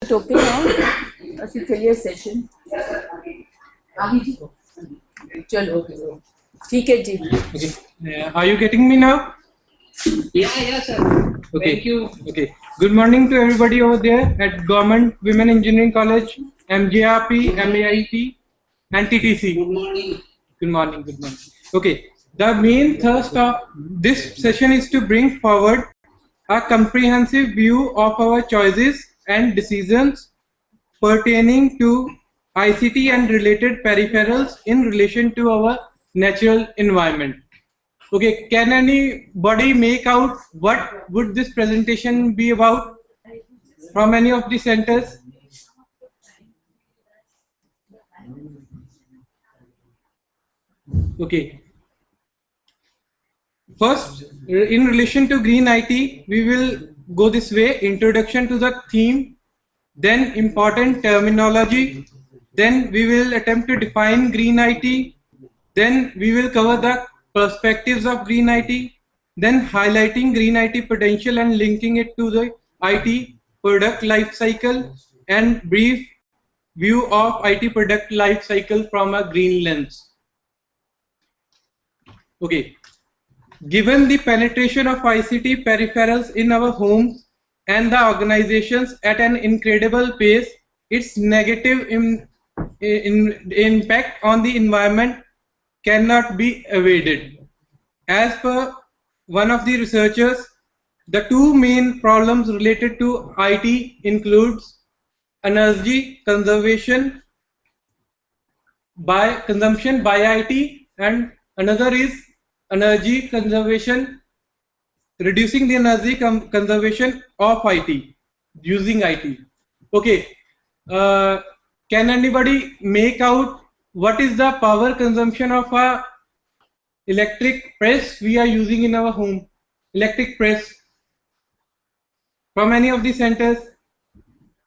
it okay now? ਅਸੀਂ चलिए session आगे जी चलो ठीक है जी. Okay. Are you getting me now? Yeah, sir. Okay. Thank you. Okay. Good morning to everybody over there at Government Women Engineering College, MJRP, MAIT, and TTC. Good morning. Good morning. Good morning. Okay. The main thrust of this session is to bring forward a comprehensive view of our choices and decisions pertaining to ICT and related peripherals in relation to our natural environment. Okay, can anybody make out what would this presentation be about from any of the centers? Okay. First, in relation to green IT, we will go this way: introduction to the theme, then important terminology, then we will attempt to define green IT, then we will cover the perspectives of green IT, then highlighting green IT potential and linking it to the IT product life cycle, and brief view of IT product life cycle from a green lens. Okay. Given the penetration of ICT peripherals in our homes and the organizations at an incredible pace, its negative impact on the environment cannot be evaded. As per one of the researchers, the two main problems related to IT includes energy consumption by IT, and another is energy conservation, reducing the energy conservation of IT using IT. Okay, can anybody make out what is the power consumption of a electric press we are using in our home? Electric press from any of the centers,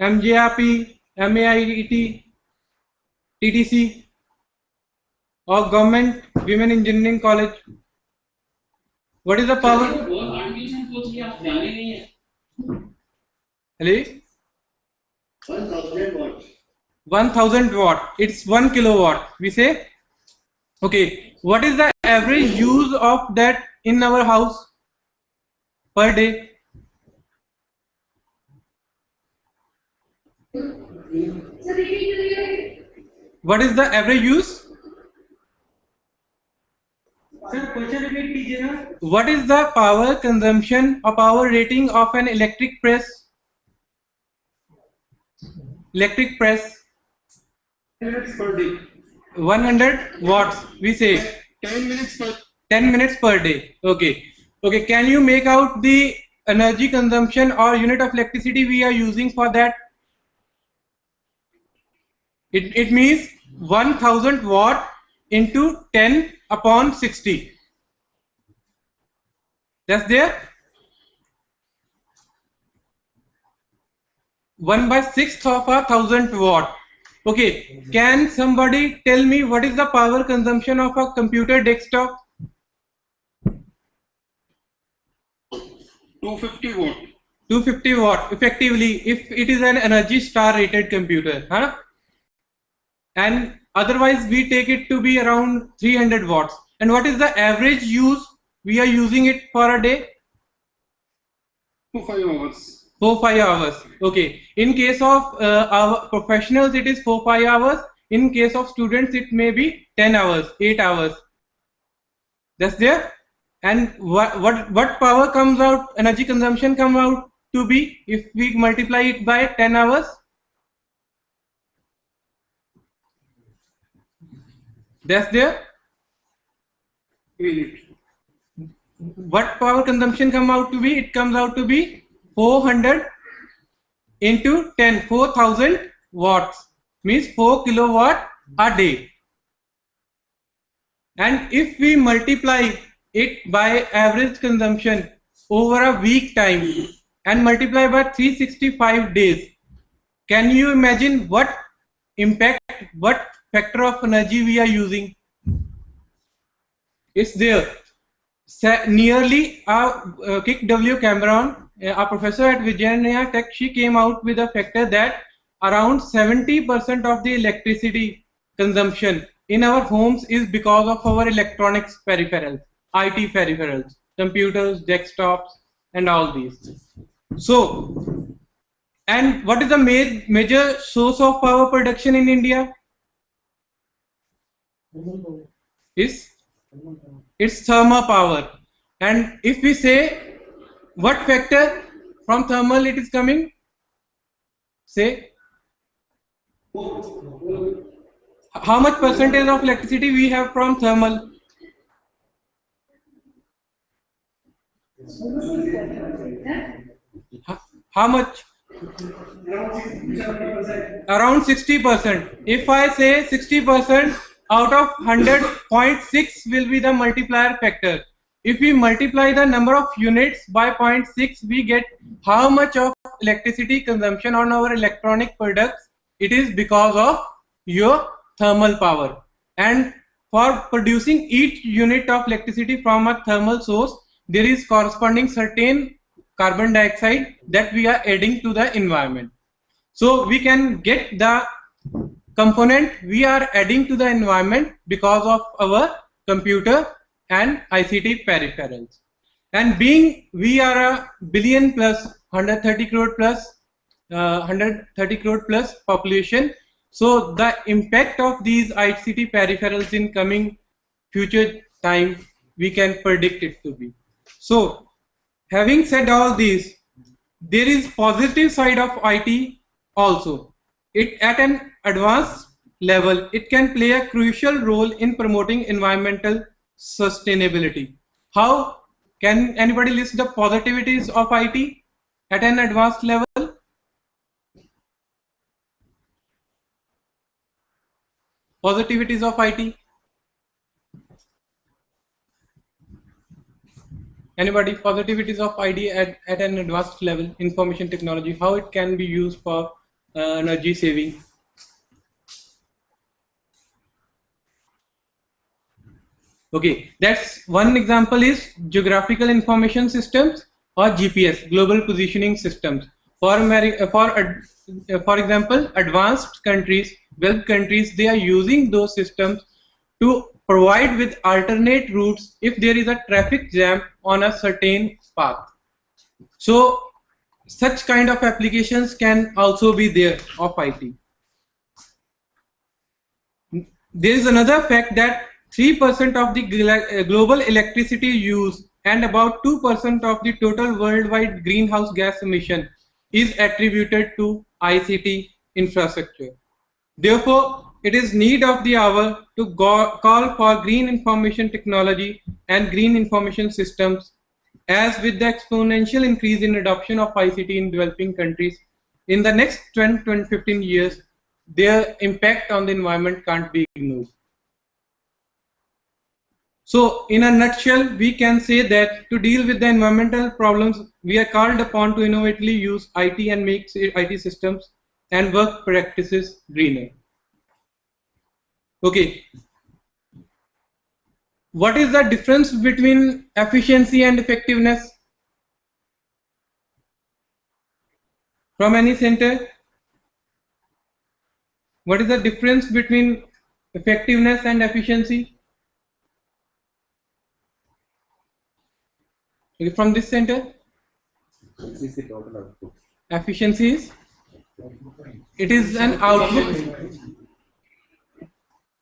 MJRP, MAIT, TTC, or Government Women Engineering College. What is the power? Hello? 1000 watts. 1000 watt. It's 1 kilowatt. We say. Okay. What is the average use of that in our house per day? What is the average use? What is the power consumption or power rating of an electric press? Electric press. 10 minutes per day. 100 watts. We say 10 minutes per. 10 minutes per day. Okay. Okay. Can you make out the energy consumption or unit of electricity we are using for that? It means 1000 watt into 10 upon 60. That's there. 1/6 of 1000 watt. Okay. Can somebody tell me what is the power consumption of a computer desktop? 250 watt. 250 watt effectively if it is an Energy Star rated computer, huh? And otherwise we take it to be around 300 watts. And what is the average use we are using it for a day? 5 hours. 4-5 hours. Okay. In case of our professionals, it is 4-5 hours. In case of students, it may be 10 hours, 8 hours. That's there. And what power comes out? Energy consumption comes out to be if we multiply it by 10 hours. That's there. Minute. What power consumption come out to be? It comes out to be 400 into 10, 4000 watts, means 4 kilowatt a day. And if we multiply it by average consumption over a week time and multiply by 365 days, can you imagine what impact, what factor of energy we are using? It's there. Nearly Kik W. Cameron, a professor at Virginia Tech, she came out with a factor that around 70% of the electricity consumption in our homes is because of our electronics peripherals, IT peripherals, computers, desktops, and all these. So, and what is the major source of power production in India? It's thermal power. And if we say what factor from thermal it is coming, say how much percentage of electricity we have from thermal? How much? Around 60%. If I say 60% out of 100, 0.6 will be the multiplier factor. If we multiply the number of units by 0.6, we get how much of electricity consumption on our electronic products. It is because of your thermal power. And for producing each unit of electricity from a thermal source, there is corresponding certain carbon dioxide that we are adding to the environment. So we can get the component we are adding to the environment because of our computer and ICT peripherals. And being we are a billion plus 130 crore plus population, so the impact of these ICT peripherals in coming future time we can predict it to be. So having said all these, there is positive side of IT also. It at an advanced level, it can play a crucial role in promoting environmental sustainability. How can anybody list the positivities of IT at an advanced level? Positivities of IT. Anybody? Positivities of IT at an advanced level, information technology, how it can be used for energy saving. Okay, that's one example is geographical information systems or GPS, global positioning systems. For example, advanced countries, wealth countries, they are using those systems to provide with alternate routes if there is a traffic jam on a certain path. So such kind of applications can also be there of IT. There is another fact that 3% of the global electricity use and about 2% of the total worldwide greenhouse gas emission is attributed to ICT infrastructure. Therefore, it is need of the hour to call for green information technology and green information systems, as with the exponential increase in adoption of ICT in developing countries in the next 10-15 years, their impact on the environment can't be ignored. So in a nutshell, we can say that to deal with the environmental problems, we are called upon to innovatively use IT and make IT systems and work practices greener. Okay. What is the difference between efficiency and effectiveness? From any center? What is the difference between effectiveness and efficiency? Okay, from this center? Efficiency is? It is an output.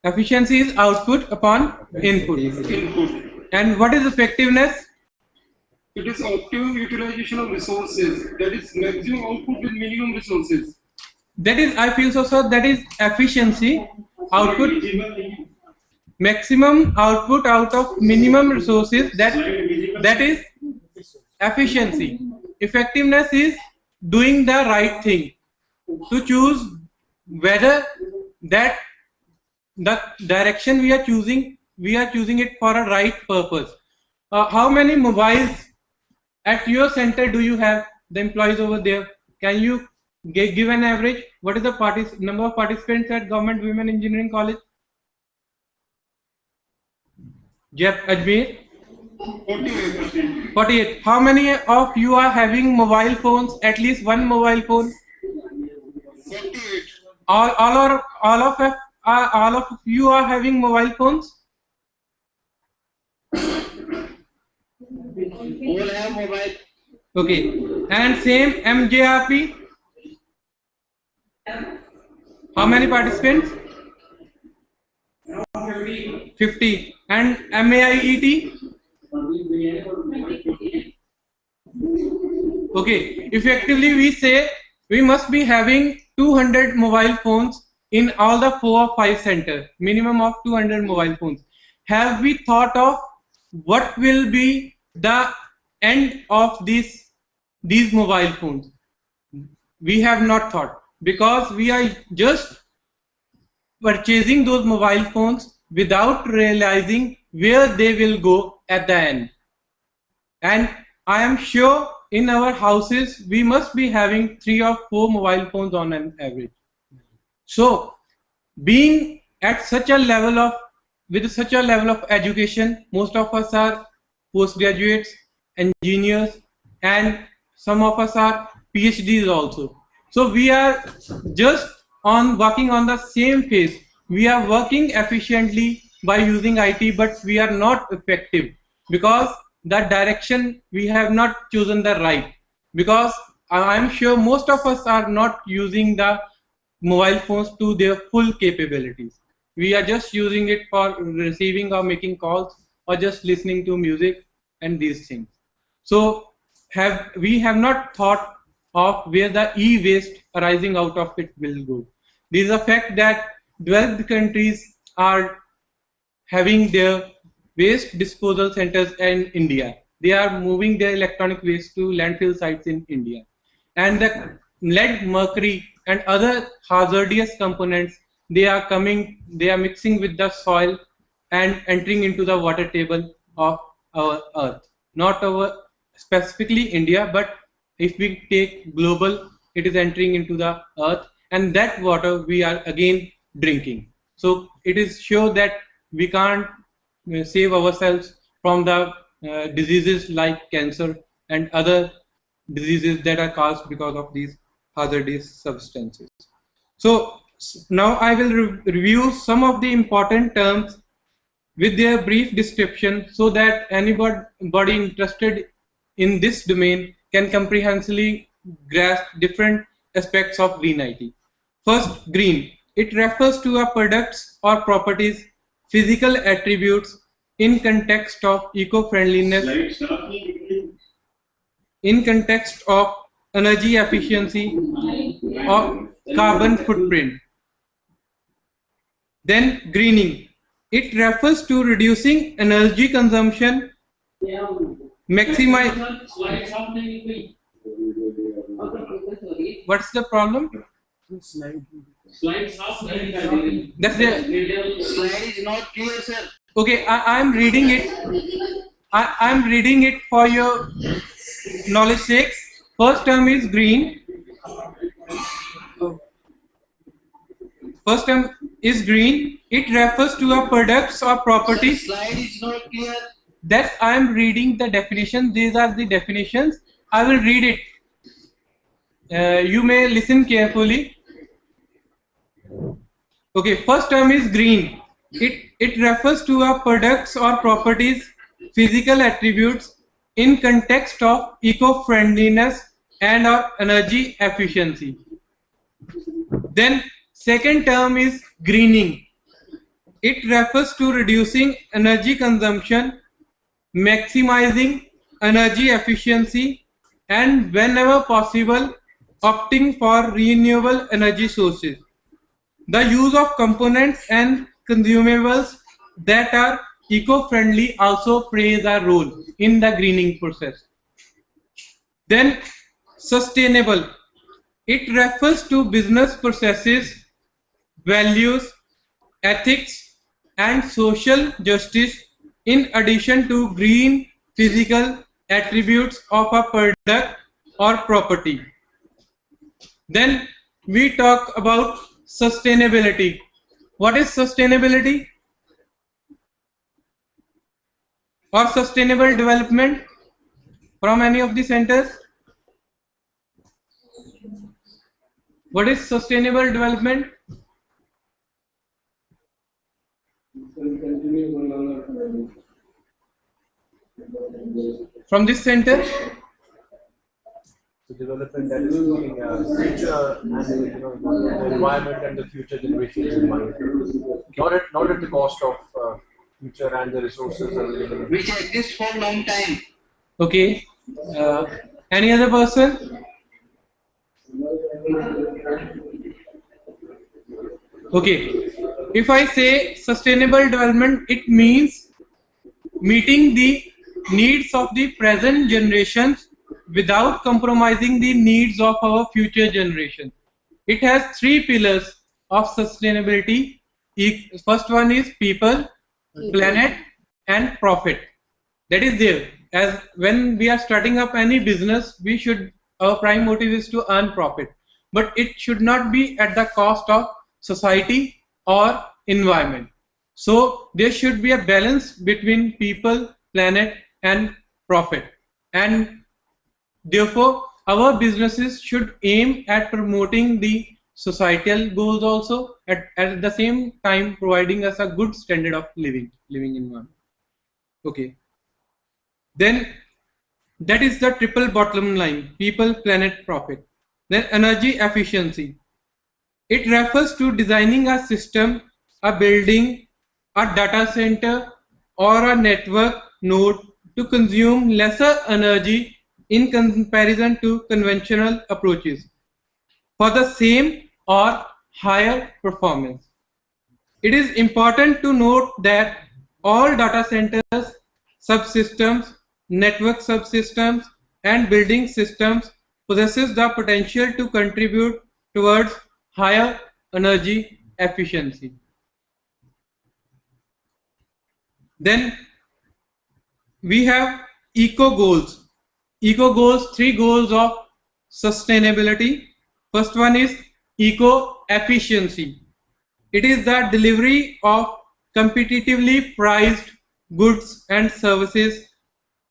Efficiency is output upon input. And what is effectiveness? It is optimum utilization of resources. That is maximum output with minimum resources. That is, I feel so, sir. That is efficiency. Output. Maximum output out of minimum resources. That is efficiency. Effectiveness is doing the right thing. To choose whether that the direction we are choosing it for a right purpose. How many mobiles at your center do you have, the employees over there? Can you give an average? What is the number of participants at Government Women Engineering College? Jeff Ajmer? 48. How many of you are having mobile phones? At least one mobile phone? 48. All of you are having mobile phones? All have mobile. Okay. And same MJRP? How many participants? 50. And MAIET? Okay. Effectively, we say we must be having 200 mobile phones in all the 4 or 5 centers. Minimum of 200 mobile phones. Have we thought of what will be the end of these mobile phones? We have not thought, because we are just purchasing those mobile phones without realizing where they will go at the end. And I am sure in our houses we must be having 3 or 4 mobile phones on an average. So being at such a level of, with such a level of education, most of us are postgraduates, engineers, and some of us are PhDs also. So we are just working on the same phase. We are working efficiently by using IT, but we are not effective because the direction we have not chosen the right. Because I am sure most of us are not using the mobile phones to their full capabilities. We are just using it for receiving or making calls or just listening to music and these things. So we have not thought of where the e-waste arising out of it will go. There is a fact that developed countries are having their waste disposal centers in India. They are moving their electronic waste to landfill sites in India. And the lead, mercury, and other hazardous components, they are mixing with the soil and entering into the water table of our earth. Not our specifically India, but if we take global, it is entering into the earth, and that water we are again drinking. So it is sure that we can't save ourselves from the diseases like cancer and other diseases that are caused because of these hazardous substances. So now I will review some of the important terms with their brief description so that anybody interested in this domain can comprehensively grasp different aspects of green IT. First, green. It refers to a products or properties, physical attributes in context of eco-friendliness, in context of energy efficiency or carbon footprint. Then greening. It refers to reducing energy consumption, maximize. What's the problem? That's the Slide is not clear, sir. okay. I'm reading it. I'm reading it for your knowledge sake. First term is green. First term is green. It refers to a products or properties. Slide is not clear. That I am reading the definition. These are the definitions. I will read it. You may listen carefully. Okay, first term is green. It refers to a products or properties, physical attributes in context of eco-friendliness and or energy efficiency. Then second term is greening. It refers to reducing energy consumption, maximizing energy efficiency, and whenever possible, opting for renewable energy sources. The use of components and consumables that are eco-friendly also plays a role in the greening process. Then sustainable. It refers to business processes, values, ethics, and social justice in addition to green physical attributes of a product or property. Then we talk about sustainability. What is sustainability? Or sustainable development from any of the centers? What is sustainable development? From this center? The development that is keeping future and the environment and the future generations in mind. Not at the cost of future and the resources available. Which exists for a long time. Okay. Any other person? Okay. If I say sustainable development, it means meeting the needs of the present generations without compromising the needs of our future generations. It has three pillars of sustainability. First one is people, planet, and profit. That is there. As when we are starting up any business, our prime motive is to earn profit, but it should not be at the cost of society or environment. So there should be a balance between people, planet, and profit, and therefore our businesses should aim at promoting the societal goals also, at the same time providing us a good standard of living environment. Okay, then that is the triple bottom line: people, planet, profit. Then energy efficiency. It refers to designing a system, a building, a data center, or a network node to consume lesser energy in comparison to conventional approaches for the same or higher performance. It is important to note that all data centers, subsystems, network subsystems, and building systems possesses the potential to contribute towards higher energy efficiency. Then we have eco goals. Eco goals, three goals of sustainability. First one is eco efficiency. It is the delivery of competitively priced goods and services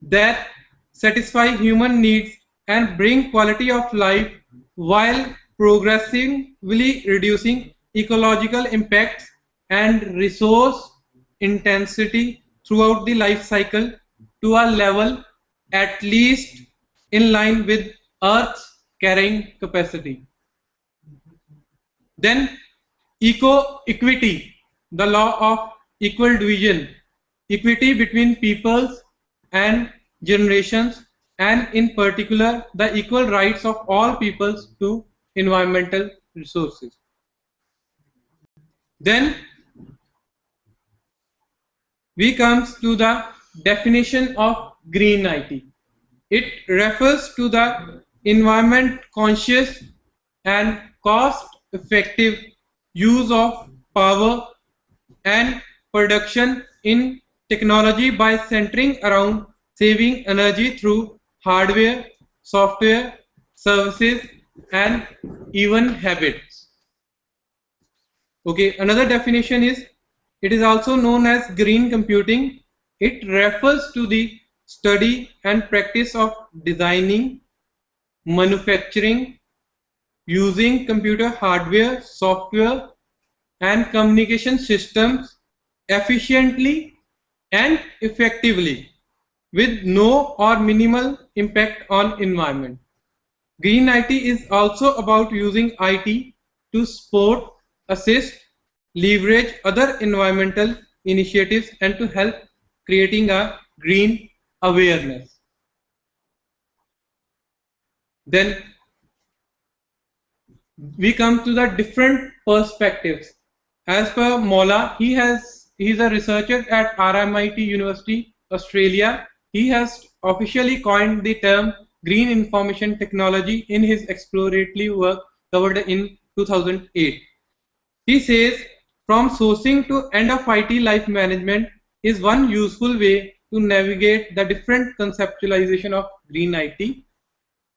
that satisfy human needs and bring quality of life while progressively reducing ecological impacts and resource intensity throughout the life cycle to a level at least in line with Earth's carrying capacity. Then eco-equity, the law of equal division, equity between peoples and generations, and in particular the equal rights of all peoples to environmental resources. Then we comes to the definition of green IT. It refers to the environment conscious and cost effective use of power and production in technology by centering around saving energy through hardware, software, services, and even habits. Okay, another definition is, it is also known as green computing. It refers to the study and practice of designing, manufacturing, using computer hardware, software, and communication systems efficiently and effectively with no or minimal impact on environment. Green IT is also about using IT to support, assist, leverage other environmental initiatives and to help creating a green awareness. Then we come to the different perspectives. As per Mola, he is a researcher at RMIT University, Australia. He has officially coined the term green information technology in his exploratory work covered in 2008. He says, from sourcing to end of IT life management is one useful way to navigate the different conceptualization of green IT,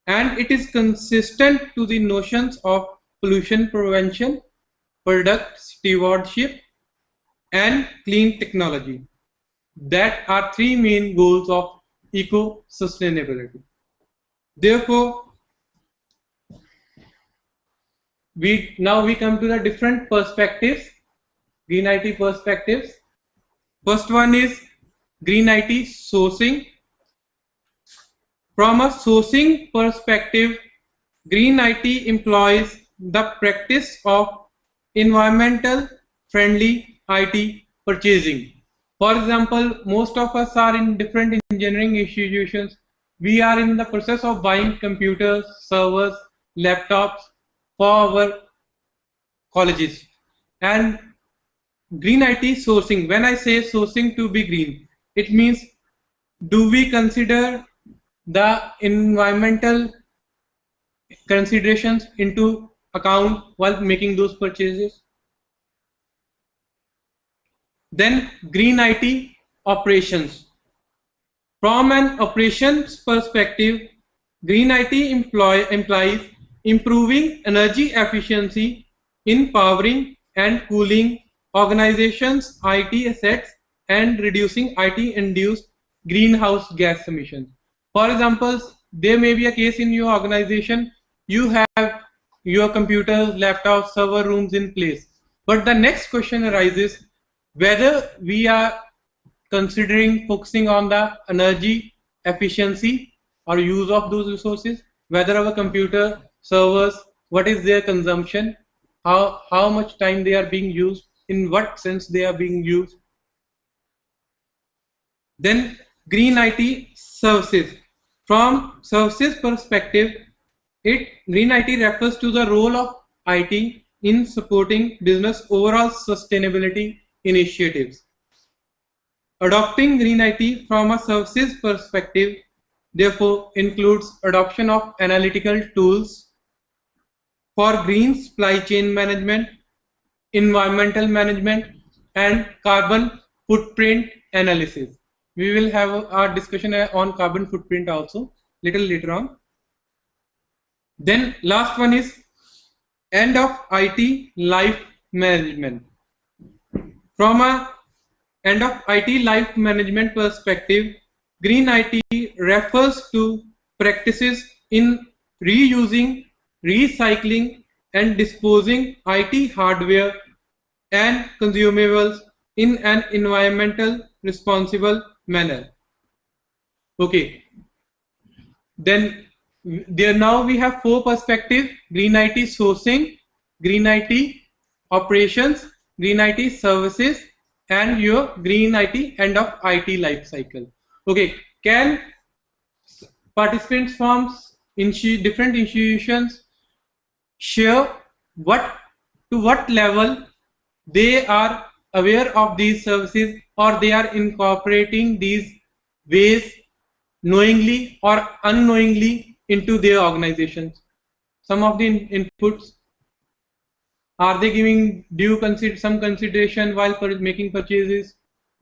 and it is consistent to the notions of pollution prevention, product stewardship, and clean technology. That are three main goals of eco-sustainability. Therefore, now we come to the different perspectives, green IT perspectives. First one is green IT sourcing. From a sourcing perspective, green IT employs the practice of environmental friendly IT purchasing. For example, most of us are in different engineering institutions. We are in the process of buying computers, servers, laptops for our colleges. And green IT sourcing, when I say sourcing to be green, it means, do we consider the environmental considerations into account while making those purchases? Then green IT operations. From an operations perspective, green IT implies improving energy efficiency in powering and cooling organizations' IT assets and reducing IT-induced greenhouse gas emissions. For example, there may be a case in your organization, you have your computers, laptops, server rooms in place. But the next question arises, whether we are considering focusing on the energy efficiency or use of those resources, whether our computer, servers, what is their consumption, how much time they are being used, in what sense they are being used. Then green IT services. From services perspective, green IT refers to the role of IT in supporting business overall sustainability initiatives. Adopting green IT from a services perspective, therefore, includes adoption of analytical tools for green supply chain management, environmental management, and carbon footprint analysis. We will have our discussion on carbon footprint also little later on. Then last one is end of IT life management. From a end of IT life management perspective, green IT refers to practices in reusing, recycling, and disposing IT hardware and consumables in an environmental responsible manner. Okay. Then now we have four perspectives: green IT sourcing, green IT operations, green IT services, and your green IT end of IT life cycle. Okay, can participants from different institutions share to what level they are aware of these services, or they are incorporating these ways knowingly or unknowingly into their organizations? Some of the inputs, are they giving some consideration while making purchases,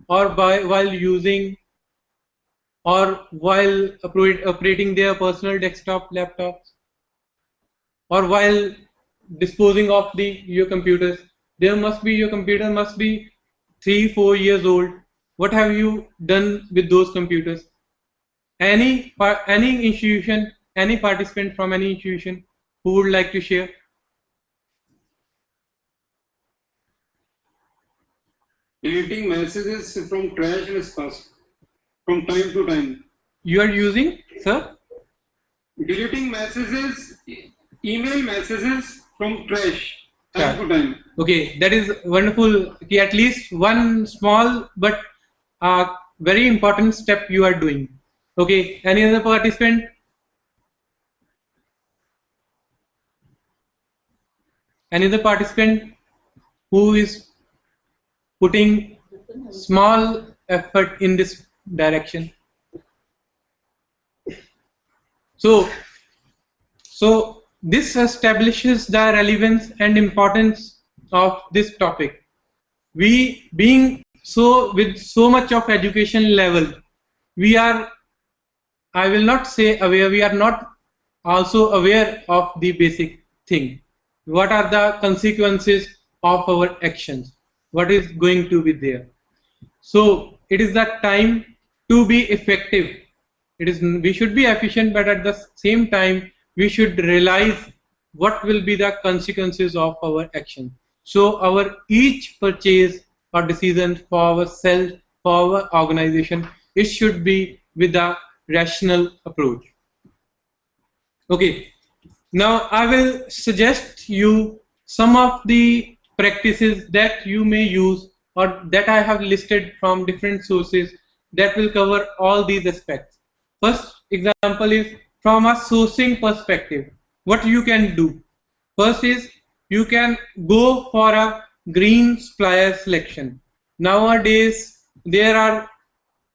or while using, or while operating their personal desktop laptops, or while disposing of your computers? Your computer must be 3-4 years old. What have you done with those computers? Any institution, any participant from any institution who would like to share? Deleting messages from trash is fast from time to time. You are using, sir? Deleting messages, email messages from trash time to time. Okay, that is wonderful. At least one small but very important step you are doing. Okay, any other participant? Any other participant who is putting small effort in this direction? So this establishes the relevance and importance of this topic. We being with so much of education level, we are, I will not say aware, we are not also aware of the basic thing. What are the consequences of our actions? What is going to be there? So it is the time to be effective. We should be efficient, but at the same time, we should realize what will be the consequences of our action. So our each purchase or decision for ourselves, for our organization, it should be with a rational approach. Okay, now I will suggest you some of the practices that you may use or that I have listed from different sources that will cover all these aspects. First example is from a sourcing perspective. What you can do. First is you can go for a green supplier selection. Nowadays there are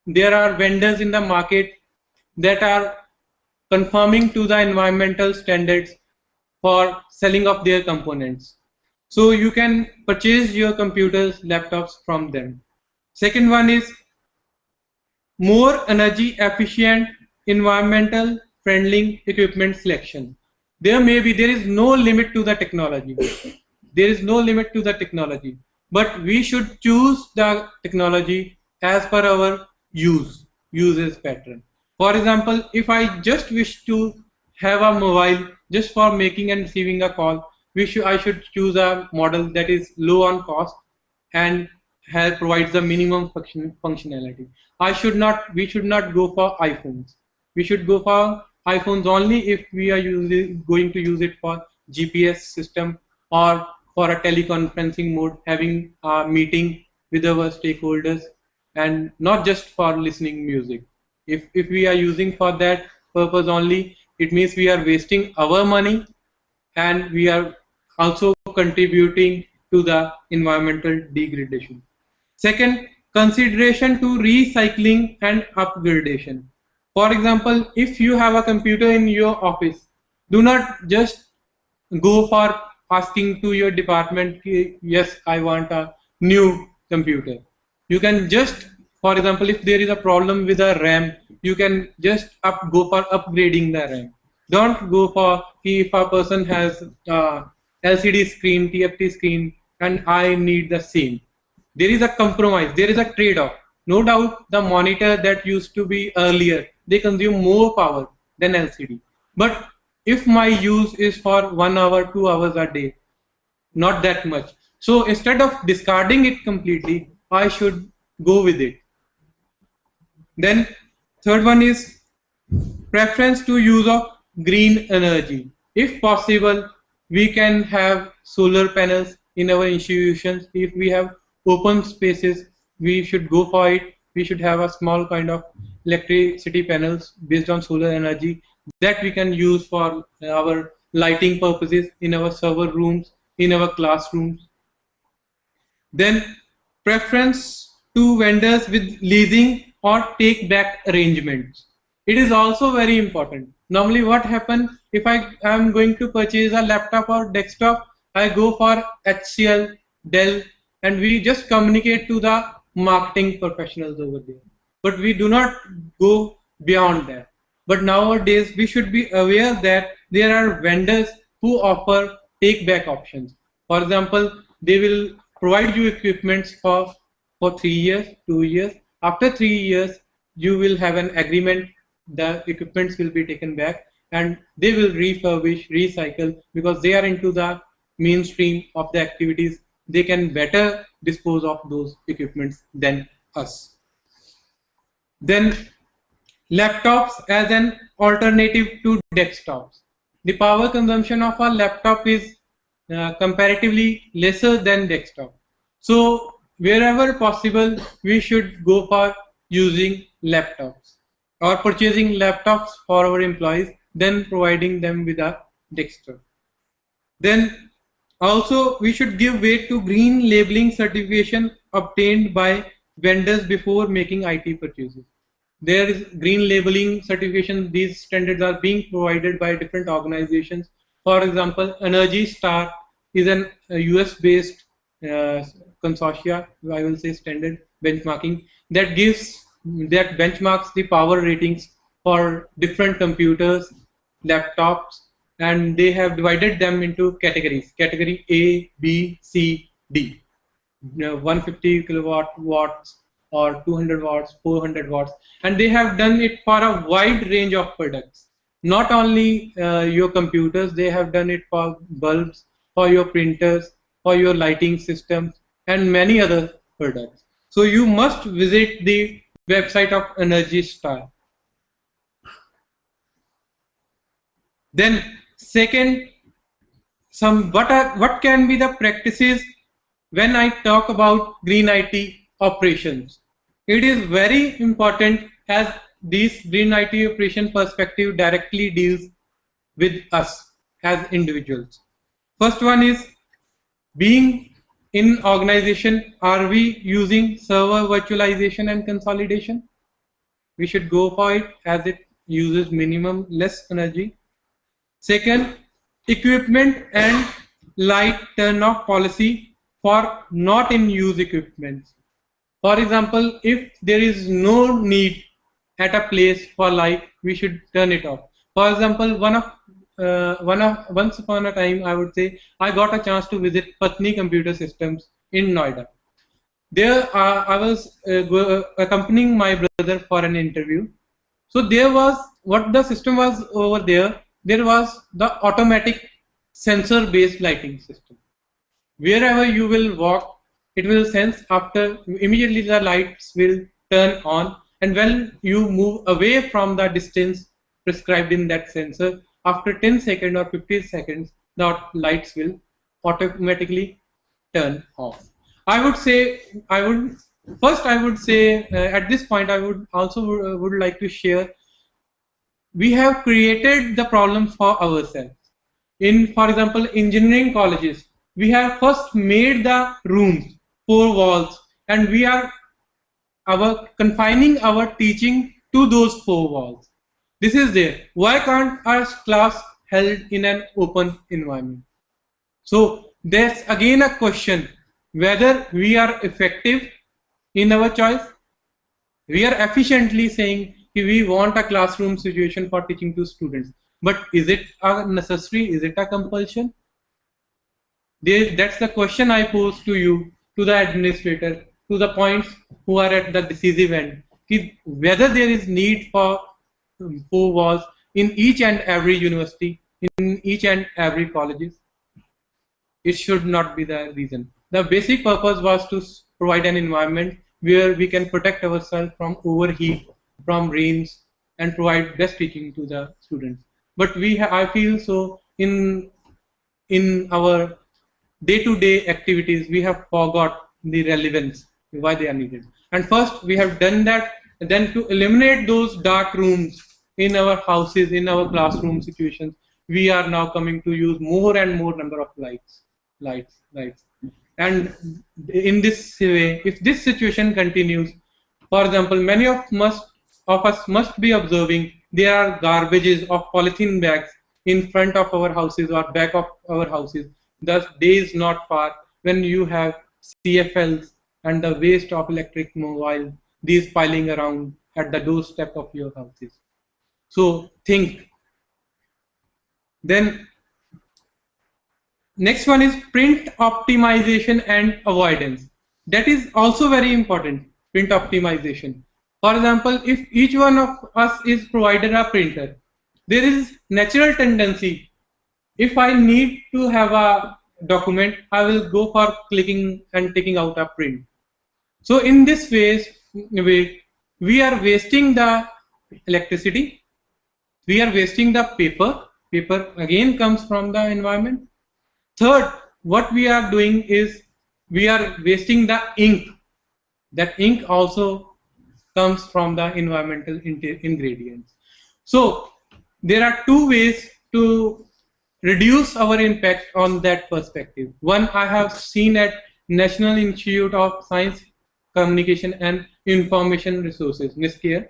vendors in the market that are conforming to the environmental standards for selling of their components. So you can purchase your computers, laptops from them. Second one is more energy efficient, environmental friendly equipment selection. There is no limit to the technology. There is no limit to the technology, but we should choose the technology as per our uses pattern. For example, if I just wish to have a mobile just for making and receiving a call, I should choose a model that is low on cost and provides the minimum functionality. We should not go for iPhones. We should go for iPhones only if we are going to use it for GPS system or for a teleconferencing mode, having a meeting with our stakeholders, and not just for listening music. If we are using for that purpose only, it means we are wasting our money and we are also contributing to the environmental degradation. Second, consideration to recycling and upgradation. For example, if you have a computer in your office, do not just go for asking to your department, yes, I want a new computer. You can just, for example, if there is a problem with a RAM, you can just go for upgrading the RAM. Don't go for if a person has LCD screen, TFT screen, and I need the same. There is a compromise, there is a trade-off. No doubt the monitor that used to be earlier, they consume more power than LCD. But if my use is for 1 hour, 2 hours a day, not that much. So instead of discarding it completely, I should go with it. Then third one is preference to use of green energy. If possible, we can have solar panels in our institutions. If we have open spaces, we should go for it. We should have a small kind of electricity panels based on solar energy that we can use for our lighting purposes in our server rooms, in our classrooms. Then preference to vendors with leasing or take back arrangements. It is also very important. Normally what happens if I am going to purchase a laptop or desktop, I go for HCL, Dell, and we just communicate to the marketing professionals over there. But we do not go beyond that. But nowadays we should be aware that there are vendors who offer take back options. For example, they will provide you equipments for 3 years, 2 years. After 3 years, you will have an agreement. The equipments will be taken back and they will refurbish, recycle, because they are into the mainstream of the activities. They can better dispose of those equipments than us. Then laptops as an alternative to desktops. The power consumption of a laptop is comparatively lesser than desktop. So wherever possible, we should go for using laptops or purchasing laptops for our employees, then providing them with a desktop. Then also we should give weight to green labeling certification obtained by vendors before making IT purchases. There is green labeling certification. These standards are being provided by different organizations. For example, Energy Star is an US-based consortia, I will say standard benchmarking, that benchmarks the power ratings for different computers, laptops, and they have divided them into categories. Category A, B, C, D. 150 kilowatt watts or 200 watts, 400 watts, and they have done it for a wide range of products. not only your computers, they have done it for bulbs, for your printers, for your lighting systems, and many other products. So you must visit the website of Energy Star. Then second, what can be the practices when I talk about green IT operations? It is very important, as this green IT operation perspective directly deals with us as individuals. First one is, being in organization, are we using server virtualization and consolidation? We should go for it, as it uses minimum less energy. Second, equipment and light turn off policy for not in use equipment. For example, if there is no need at a place for light, we should turn it off. For example, once upon a time, I would say, I got a chance to visit Patni Computer Systems in Noida. There, I was accompanying my brother for an interview. So there was, what the system was over there, there was the automatic sensor-based lighting system. Wherever you will walk, it will sense, after immediately the lights will turn on, and when you move away from the distance prescribed in that sensor, after 10 seconds or 15 seconds, the lights will automatically turn off. I would say, at this point, I would also would like to share, we have created the problems for ourselves. In, for example, engineering colleges, we have first made the rooms, 4 walls, and we are confining our teaching to those 4 walls. This is there. Why can't our class held in an open environment? So there's again a question, whether we are effective in our choice. We are efficiently saying we want a classroom situation for teaching to students, but is it a necessary? Is it a compulsion? That's the question I pose to you, to the administrator, to the points who are at the decisive end, whether there is need for 4 walls in each and every university, in each and every colleges. It should not be the reason. The basic purpose was to provide an environment where we can protect ourselves from overheat, from rains, and provide best teaching to the students. But I feel so, in our day-to-day activities, we have forgot the relevance, why they are needed. And first, we have done that. Then, to eliminate those dark rooms in our houses, in our classroom situations, we are now coming to use more and more number of lights. And in this way, if this situation continues, for example, many of us must be observing there are garbages of polythene bags in front of our houses or back of our houses. Thus, day is not far when you have CFLs and the waste of electric mobile, these piling around at the doorstep of your houses. So think. Then next one is print optimization and avoidance. That is also very important, print optimization. For example, if each one of us is provided a printer, there is natural tendency, if I need to have a document, I will go for clicking and taking out a print. So in this way, we are wasting the electricity, we are wasting the paper. Paper again comes from the environment. Third, what we are doing is we are wasting the ink. That ink also comes from the environmental ingredients. So there are 2 ways to reduce our impact on that perspective. One I have seen at National Institute of Science, Communication and Information Resources, NISCARE,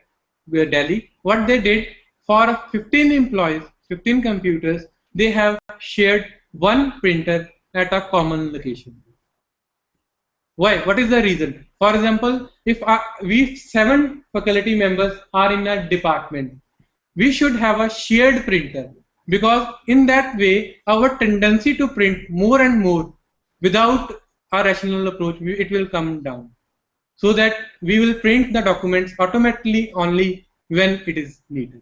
Delhi. What they did, for 15 employees, 15 computers, they have shared 1 printer at a common location. Why? What is the reason? For example, if we 7 faculty members are in a department, we should have a shared printer, because in that way our tendency to print more and more without a rational approach, it will come down, so that we will print the documents automatically only when it is needed.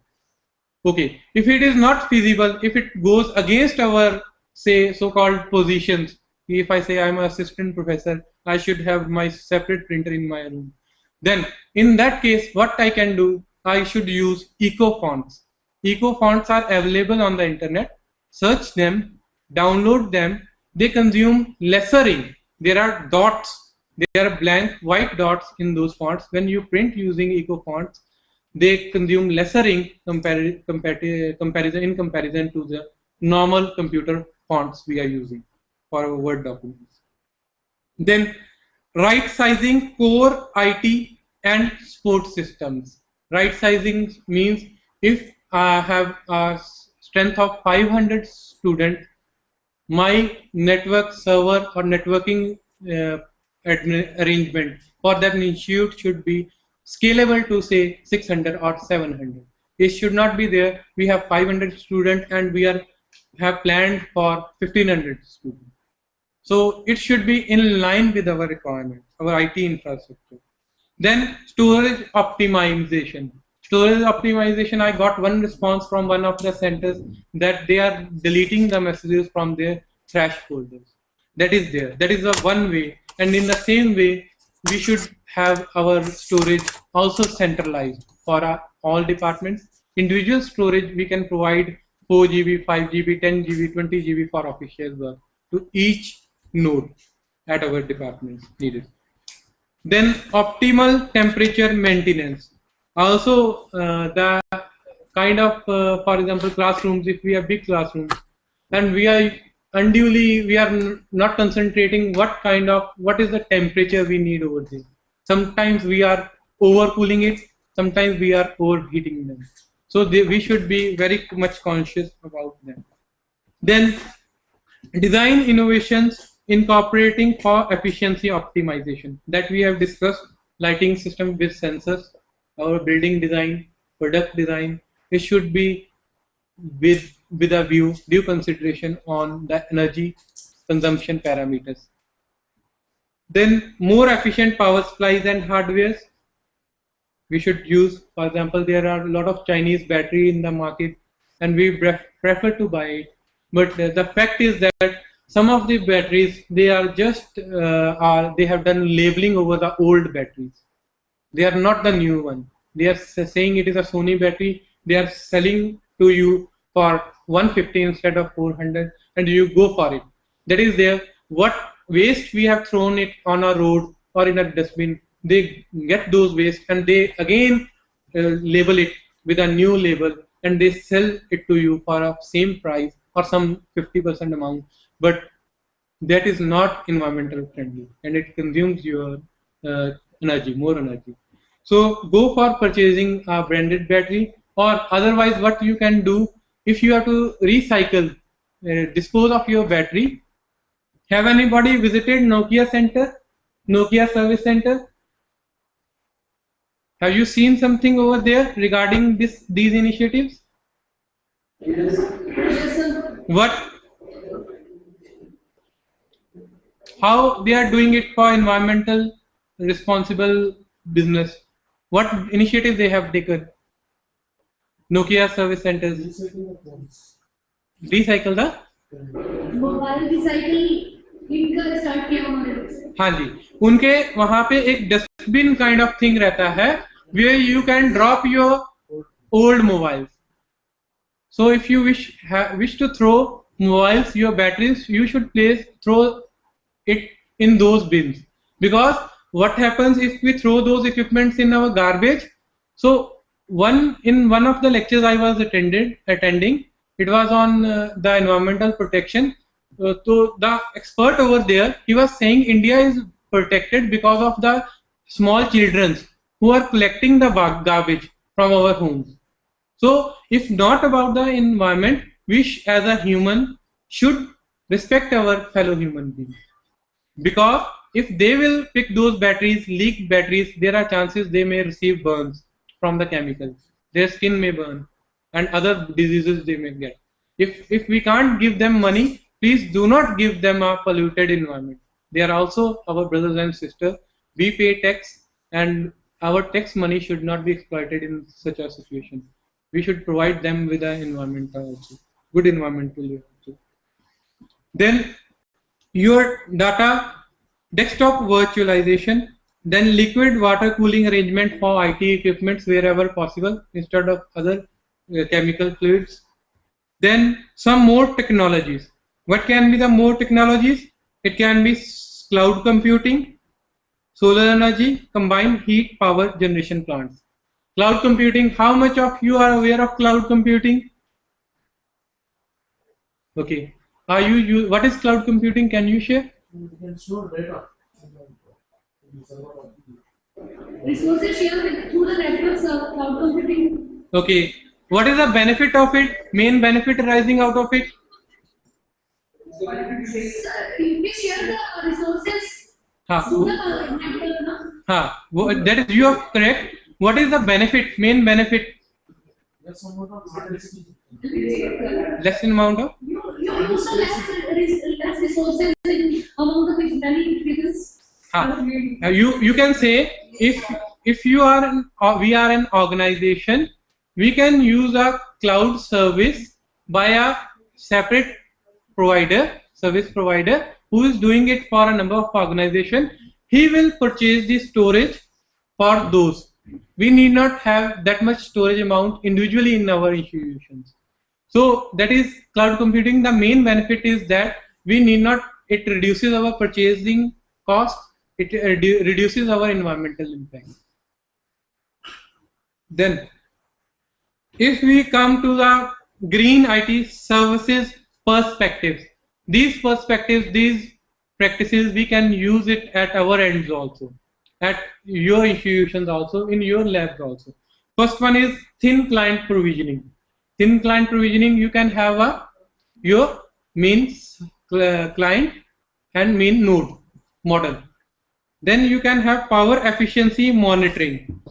Okay, if it is not feasible, if it goes against our, say, so-called positions, if I say I'm an assistant professor, I should have my separate printer in my room. Then, in that case, what I can do, I should use eco fonts. Eco fonts are available on the internet. Search them, download them. They consume lesser ink. There are dots. There are blank white dots in those fonts. When you print using eco fonts, they consume lesser ink in comparison to the normal computer fonts we are using for our Word documents. Then right sizing core IT and support systems. Right sizing means if I have a strength of 500 students, my network server or networking arrangement for that institute should be scalable to say 600 or 700. It should not be there. We have 500 students and we have planned for 1500 students. So it should be in line with our requirements, our IT infrastructure. Then storage optimization. Storage optimization, I got one response from one of the centers that they are deleting the messages from their trash folders. That is there. That is the one way. And in the same way, we should have our storage also centralized for all departments. Individual storage, we can provide 4 GB, 5 GB, 10 GB, 20 GB for official work to each node at our departments needed. Then optimal temperature maintenance. Also the kind of, for example, classrooms, if we have big classrooms and we are not concentrating what is the temperature we need over there. Sometimes we are overcooling it, sometimes we are overheating them. So we should be very much conscious about them. Then design innovations incorporating for efficiency optimization that we have discussed. Lighting system with sensors, our building design, product design, it should be with a due consideration on the energy consumption parameters. Then more efficient power supplies and hardwares. We should use, for example, there are a lot of Chinese battery in the market and we prefer to buy it. But the fact is that some of the batteries, they are just, they have done labeling over the old batteries. They are not the new one. They are saying it is a Sony battery. They are selling to you for 150 instead of 400 and you go for it. That is there. What waste we have thrown it on a road or in a dustbin, they get those waste and they again label it with a new label and they sell it to you for a same price or some 50% amount. But that is not environmental friendly and it consumes your energy, more energy. So go for purchasing a branded battery, or otherwise what you can do, if you have to recycle, dispose of your battery. Have anybody visited Nokia Center, Nokia Service Center? Have you seen something over there regarding these initiatives? Yes, sir. What? How they are doing it for environmental responsible business? What initiative they have taken? Nokia Service Centers. Recycle the? Mobile recycle इनका start किया उन्होंने. हाँ जी, उनके वहाँ पे एक dustbin kind of thing रहता है where you can drop your old mobiles. So if you wish to throw mobiles, your batteries, you should throw it in those bins, because what happens if we throw those equipments in our garbage? So in one of the lectures I was attending, it was on the environmental protection. So the expert over there, he was saying India is protected because of the small children who are collecting the garbage from our homes. So if not about the environment, we as a human should respect our fellow human beings. Because if they will pick those batteries, leaked batteries, there are chances they may receive burns from the chemicals. Their skin may burn and other diseases they may get. If we can't give them money, please do not give them a polluted environment. They are also our brothers and sisters. We pay tax and our tax money should not be exploited in such a situation. We should provide them with an environment also, good environmental also. Then your data desktop virtualization, then liquid water cooling arrangement for IT equipments wherever possible instead of other chemical fluids. Then some more technologies. What can be the more technologies? It can be cloud computing, solar energy, combined heat power generation plants. Cloud computing, how much of you are aware of cloud computing? Okay. What is cloud computing? Can you share? Resources shared through the networks of cloud computing. Okay. What is the benefit of it? Main benefit arising out of it? We share the resources through the network. That is, you are correct. What is the benefit? Main benefit? Less amount of? You also less resources among the many figures. You can say if you are we are an organization, we can use a cloud service by a separate service provider who is doing it for a number of organizations. He will purchase the storage for those. We need not have that much storage amount individually in our institutions. So that is cloud computing. The main benefit is that we need not, it reduces our purchasing cost, it reduces our environmental impact. Then if we come to the green IT services perspectives, these practices, we can use it at our ends also, at your institutions also, in your labs also. First one is thin client provisioning. Thin client provisioning, you can have your main client and main node model. Then you can have power efficiency monitoring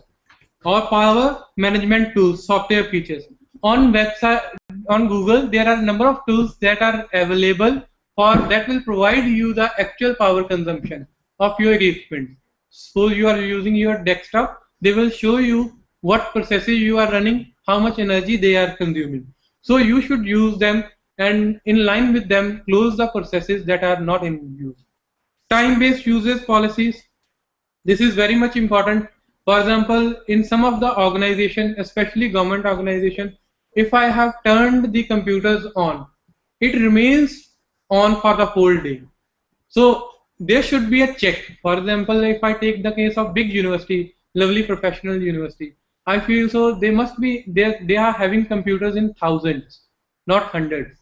or power management tools, software features. On Google, there are a number of tools that are available that will provide you the actual power consumption of your equipment. Suppose you are using your desktop, they will show you what processes you are running, how much energy they are consuming. So you should use them, and in line with them, close the processes that are not in use. Time-based usage policies. This is very much important. For example, in some of the organizations, especially government organizations, if I have turned the computers on, it remains on for the whole day. So there should be a check. For example, if I take the case of big university, lovely professional university, I feel so they must be, they are having computers in thousands, not hundreds.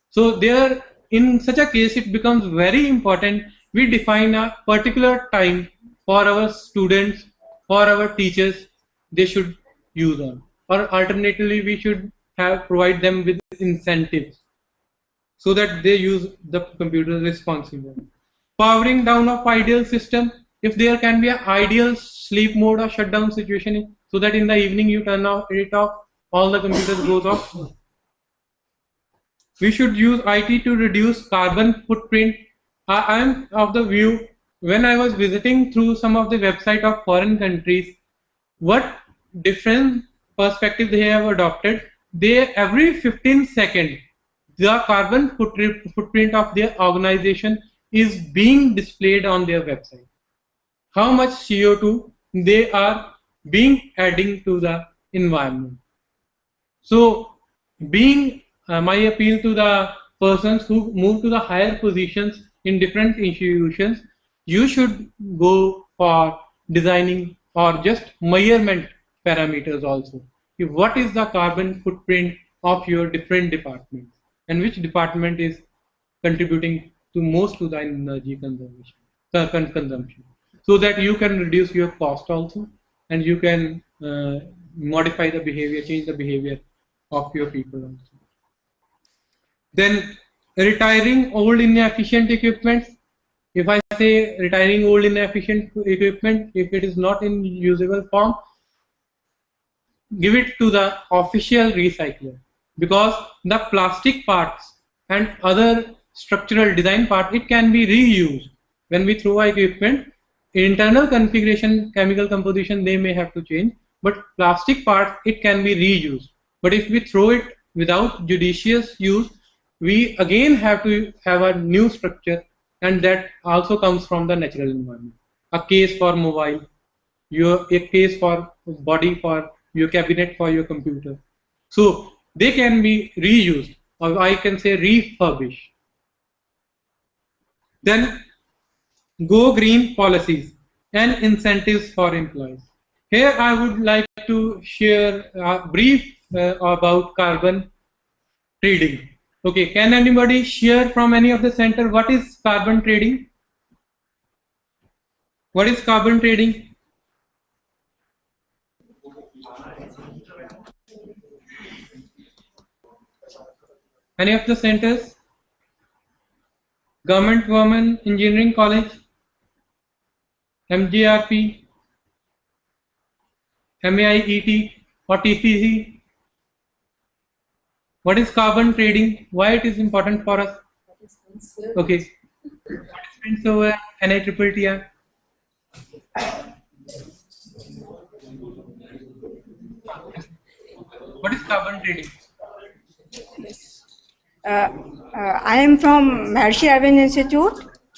So there, in such a case, it becomes very important we define a particular time for our students, for our teachers, they should use on. Or alternatively, we should provide them with incentives so that they use the computer responsibly. Powering down of ideal system, if there can be an ideal sleep mode or shutdown situation, so that in the evening you turn it off, all the computers goes off. We should use IT to reduce carbon footprint. I am of the view, when I was visiting through some of the website of foreign countries, what different perspective they have adopted, every 15 seconds, the carbon footprint of their organization is being displayed on their website. How much CO2 they are adding to the environment. So, my appeal to the persons who move to the higher positions in different institutions, you should go for designing or just measurement parameters also. What is the carbon footprint of your different departments, and which department is contributing to most to the energy consumption, so that you can reduce your cost also, and you can modify the behavior, change the behavior of your people also. Then retiring old inefficient equipment. If I say retiring old inefficient equipment, if it is not in usable form, give it to the official recycler, because the plastic parts and other structural design part, it can be reused. When we throw equipment, internal configuration, chemical composition, they may have to change, but plastic parts, it can be reused. But if we throw it without judicious use, we again have to have a new structure, and that also comes from the natural environment. A case for mobile, a case for body for your cabinet for your computer. So they can be reused, or I can say refurbished. Then go green policies and incentives for employees. Here I would like to share a brief about carbon trading. Okay, can anybody share from any of the center what is carbon trading? What is carbon trading? Any of the centers? Government Women Engineering College, MGRP, MAIET or TCC? What is carbon trading? Why it is important for us? Okay. Participants over NITTTR. What is carbon trading? I am from Maharishi Arvind Institute.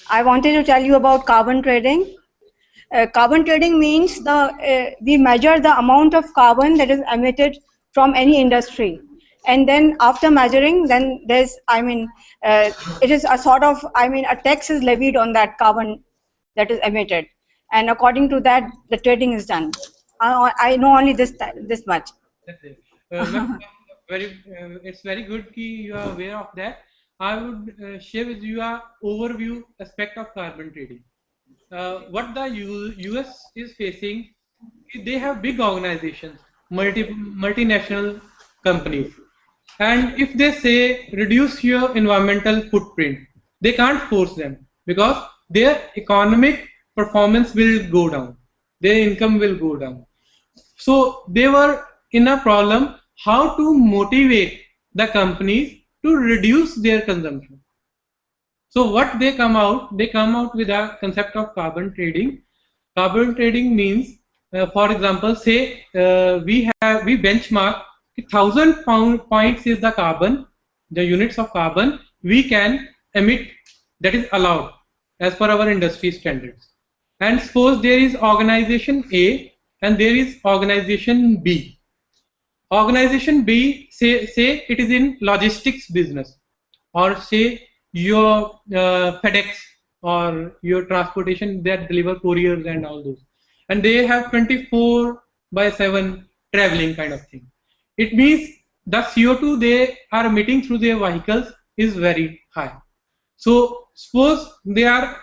I wanted to tell you about carbon trading. Carbon trading means we measure the amount of carbon that is emitted from any industry, and then after measuring, then there's, it is a sort of, a tax is levied on that carbon that is emitted, and according to that, the trading is done. I know only this much. That's it. It's very good that you are aware of that. I would share with you an overview aspect of carbon trading. What the US is facing, they have big organizations, multinational companies, and if they say reduce your environmental footprint, they can't force them because their economic performance will go down, their income will go down. So they were in a problem how to motivate the companies to reduce their consumption. So what they come out with a concept of carbon trading. Carbon trading means, for example, say we benchmark 1,000 points is the carbon, the units of carbon we can emit, that is allowed as per our industry standards. And suppose there is organization A and there is organization B. Organization B, say it is in logistics business, or say your FedEx or your transportation that deliver couriers and all those, and they have 24/7 traveling kind of thing. It means the CO2 they are emitting through their vehicles is very high. So suppose they are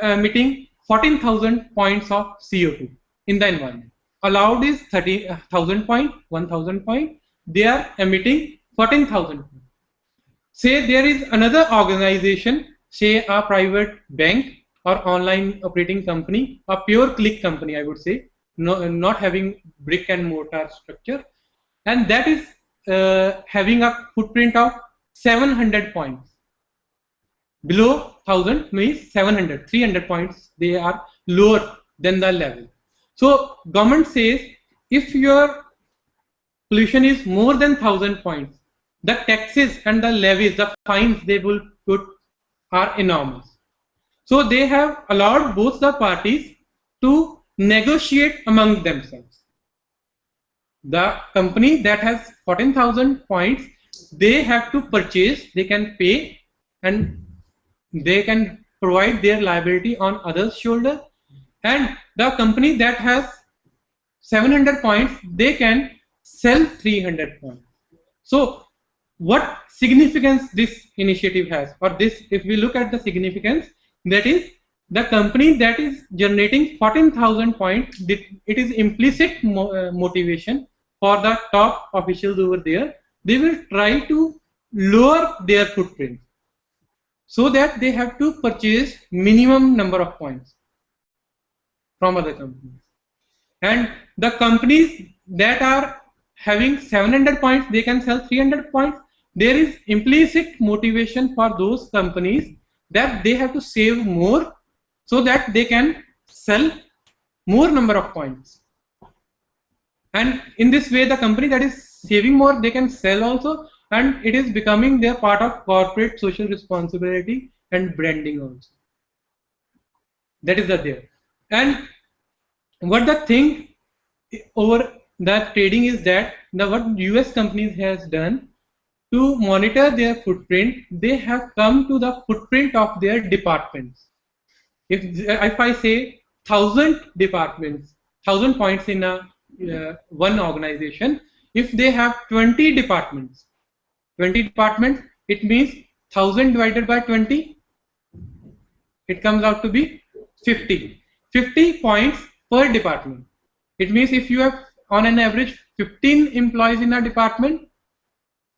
emitting 14,000 points of CO2 in the environment. Allowed is 30,000 point, 1,000 point. They are emitting 14,000. Say there is another organization, say a private bank or online operating company, a pure click company, I would say, not having brick and mortar structure, and that is having a footprint of 700 points. Below 1,000 means 700, 300 points, they are lower than the level. So government says if your pollution is more than 1,000 points, the taxes and the levies, the fines they will put are enormous. So they have allowed both the parties to negotiate among themselves. The company that has 14,000 points, they have to purchase, they can pay, and they can provide their liability on others' shoulder. And the company that has 700 points, they can sell 300 points. So what significance this initiative has, or this, if we look at the significance, that is the company that is generating 14,000 points, it is implicit motivation for the top officials over there. They will try to lower their footprint so that they have to purchase minimum number of points from other companies. And the companies that are having 700 points, they can sell 300 points. There is implicit motivation for those companies that they have to save more so that they can sell more number of points. And in this way, the company that is saving more, they can sell also, and it is becoming their part of corporate social responsibility and branding also. That is the there. And what the thing over that trading is that what US companies has done to monitor their footprint, they have come to the footprint of their departments. If I say 1,000 departments, 1,000 points in a one organization, if they have 20 departments, it means 1,000 divided by 20, it comes out to be 50 points per department. It means if you have on an average 15 employees in a department,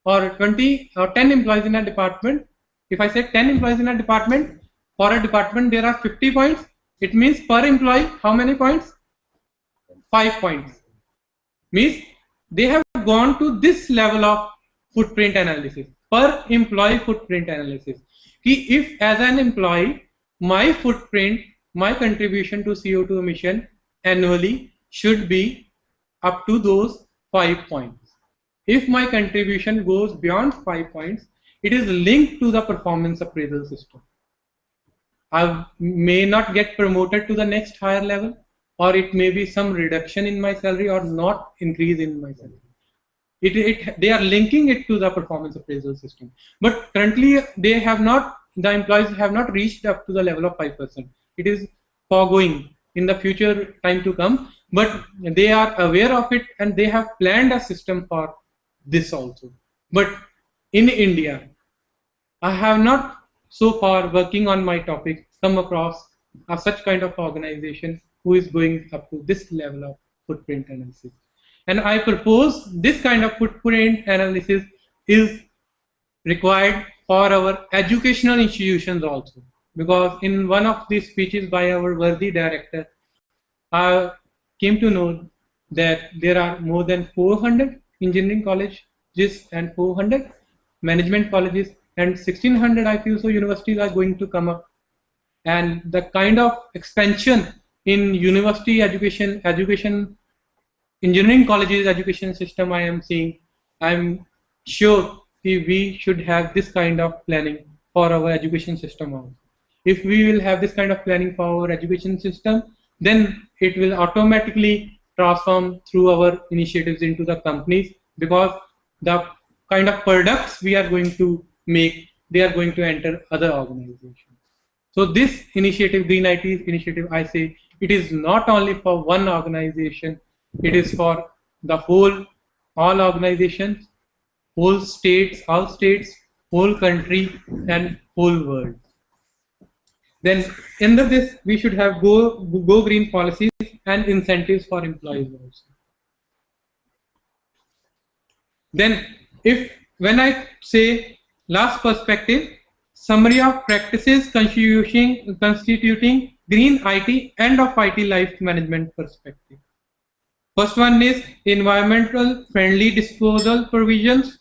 or 20 or 10 employees in a department, if I say 10 employees in a department, for a department there are 50 points, it means per employee how many points? 5 points. Means they have gone to this level of footprint analysis, per employee footprint analysis. If as an employee, my footprint, my contribution to CO2 emission annually should be up to those 5 points. If my contribution goes beyond 5 points, it is linked to the performance appraisal system. I may not get promoted to the next higher level, or it may be some reduction in my salary or not increase in my salary. They are linking it to the performance appraisal system. But currently they have not, the employees have not reached up to the level of 5%. It is foregoing in the future time to come, but they are aware of it and they have planned a system for this also. But in India, I have not so far working on my topic come across such kind of organization who is going up to this level of footprint analysis. And I propose this kind of footprint analysis is required for our educational institutions also, because in one of these speeches by our worthy director, I came to know that there are more than 400 engineering colleges and 400 management colleges and 1600 I feel so universities are going to come up, and the kind of expansion in university education, engineering colleges education system I am seeing, I'm sure we should have this kind of planning for our education system also. If we will have this kind of planning for our education system, then it will automatically transform through our initiatives into the companies, because the kind of products we are going to make, they are going to enter other organizations. So this initiative, Green IT initiative, I say it is not only for one organization, it is for the whole, all organizations, whole states, all states, whole country and whole world. Then under this, we should have go green policies and incentives for employees also. Then when I say last perspective, summary of practices constituting green IT and of IT life management perspective. First one is environmental friendly disposal provisions.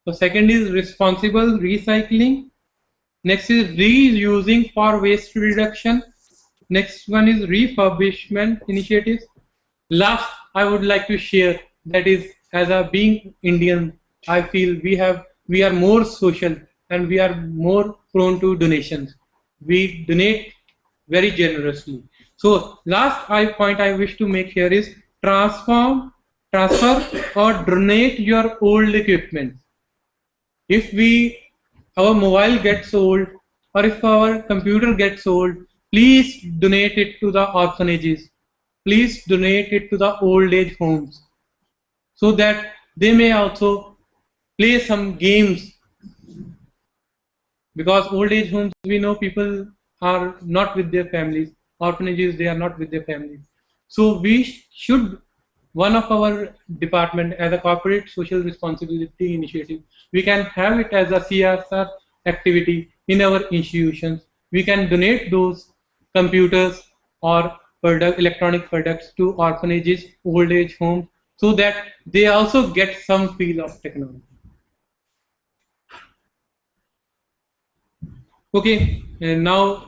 The second is responsible recycling. Next is reusing for waste reduction. Next one is refurbishment initiatives. Last, I would like to share, that is, as a being Indian, I feel we are more social and we are more prone to donations. We donate very generously. So last point I wish to make here is transfer or donate your old equipment. If our mobile gets old, or if our computer gets old, please donate it to the orphanages. Please donate it to the old age homes, so that they may also play some games. Because old age homes, we know people are not with their families. Orphanages, they are not with their families. So we should, one of our department as a corporate social responsibility initiative, we can have it as a CSR activity in our institutions. We can donate those computers or electronic products to orphanages, old age homes, so that they also get some feel of technology. Okay, and now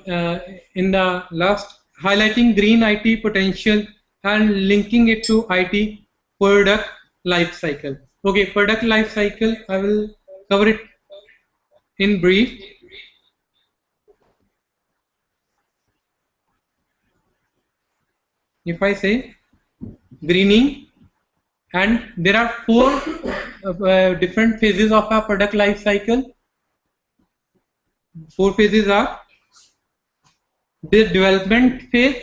in the last, highlighting green IT potential and linking it to IT product life cycle. Okay, product life cycle, I will cover it in brief. If I say greening, and there are four different phases of a product life cycle. Four phases are the development phase,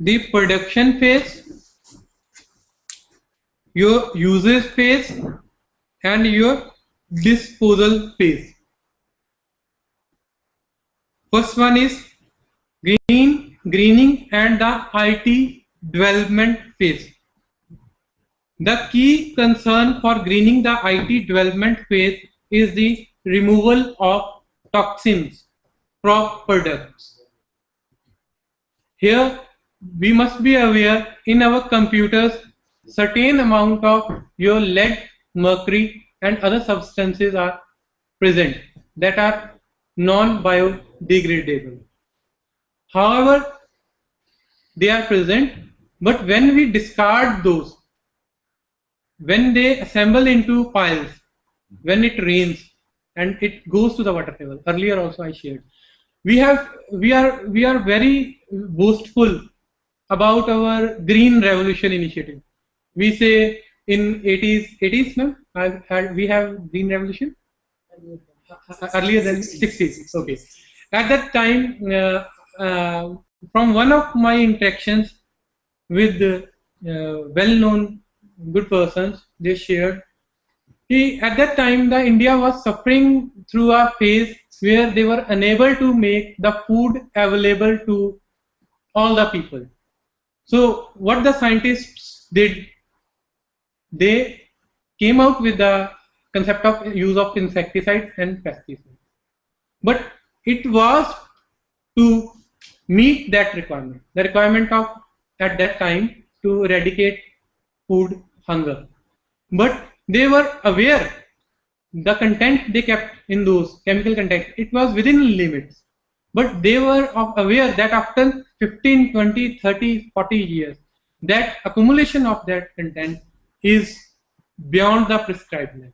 the production phase, your usage phase, and your disposal phase. First one is greening and the IT development phase. The key concern for greening the IT development phase is the removal of toxins from products. Here we must be aware, in our computers certain amount of your lead, mercury and other substances are present that are non-biodegradable. However, they are present, but when we discard those, when they assemble into piles, when it rains and it goes to the water table, earlier also I shared, we are very boastful about our green revolution initiative. We say in 80s, no? We have green revolution earlier than 60s. Okay, at that time, from one of my interactions with well-known good persons, they shared, at that time the India was suffering through a phase where they were unable to make the food available to all the people. So what the scientists did, they came out with the concept of use of insecticides and pesticides. But it was to meet that requirement, the requirement of at that time to eradicate food hunger. But they were aware the content they kept in those chemical content, it was within limits. But they were aware that after 15, 20, 30, 40 years, that accumulation of that content is beyond the prescribed level.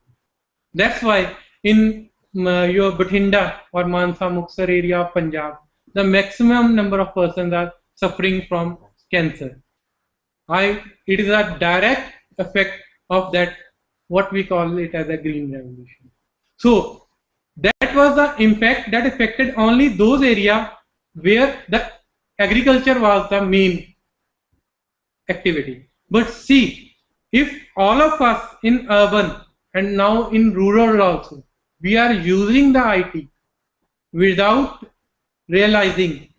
That's why in your Bathinda or Mansa Muxar area of Punjab, the maximum number of persons are suffering from cancer. It is a direct effect of that, what we call it as a green revolution. So that was the impact that affected only those areas where the agriculture was the main activity. But see, if all of us in urban and now in rural also, we are using the IT without realizing,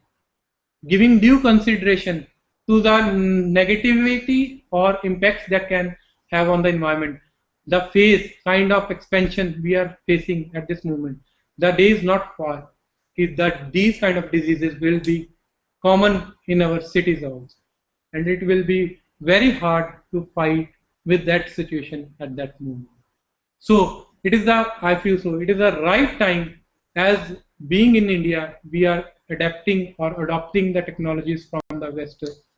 giving due consideration to the negativity or impacts that can have on the environment, the phase kind of expansion we are facing at this moment, the day is not far that these kind of diseases will be common in our cities also, and it will be very hard to fight with that situation at that moment. So it is I feel so it is the right time, as being in India, we are adapting or adopting the technologies from the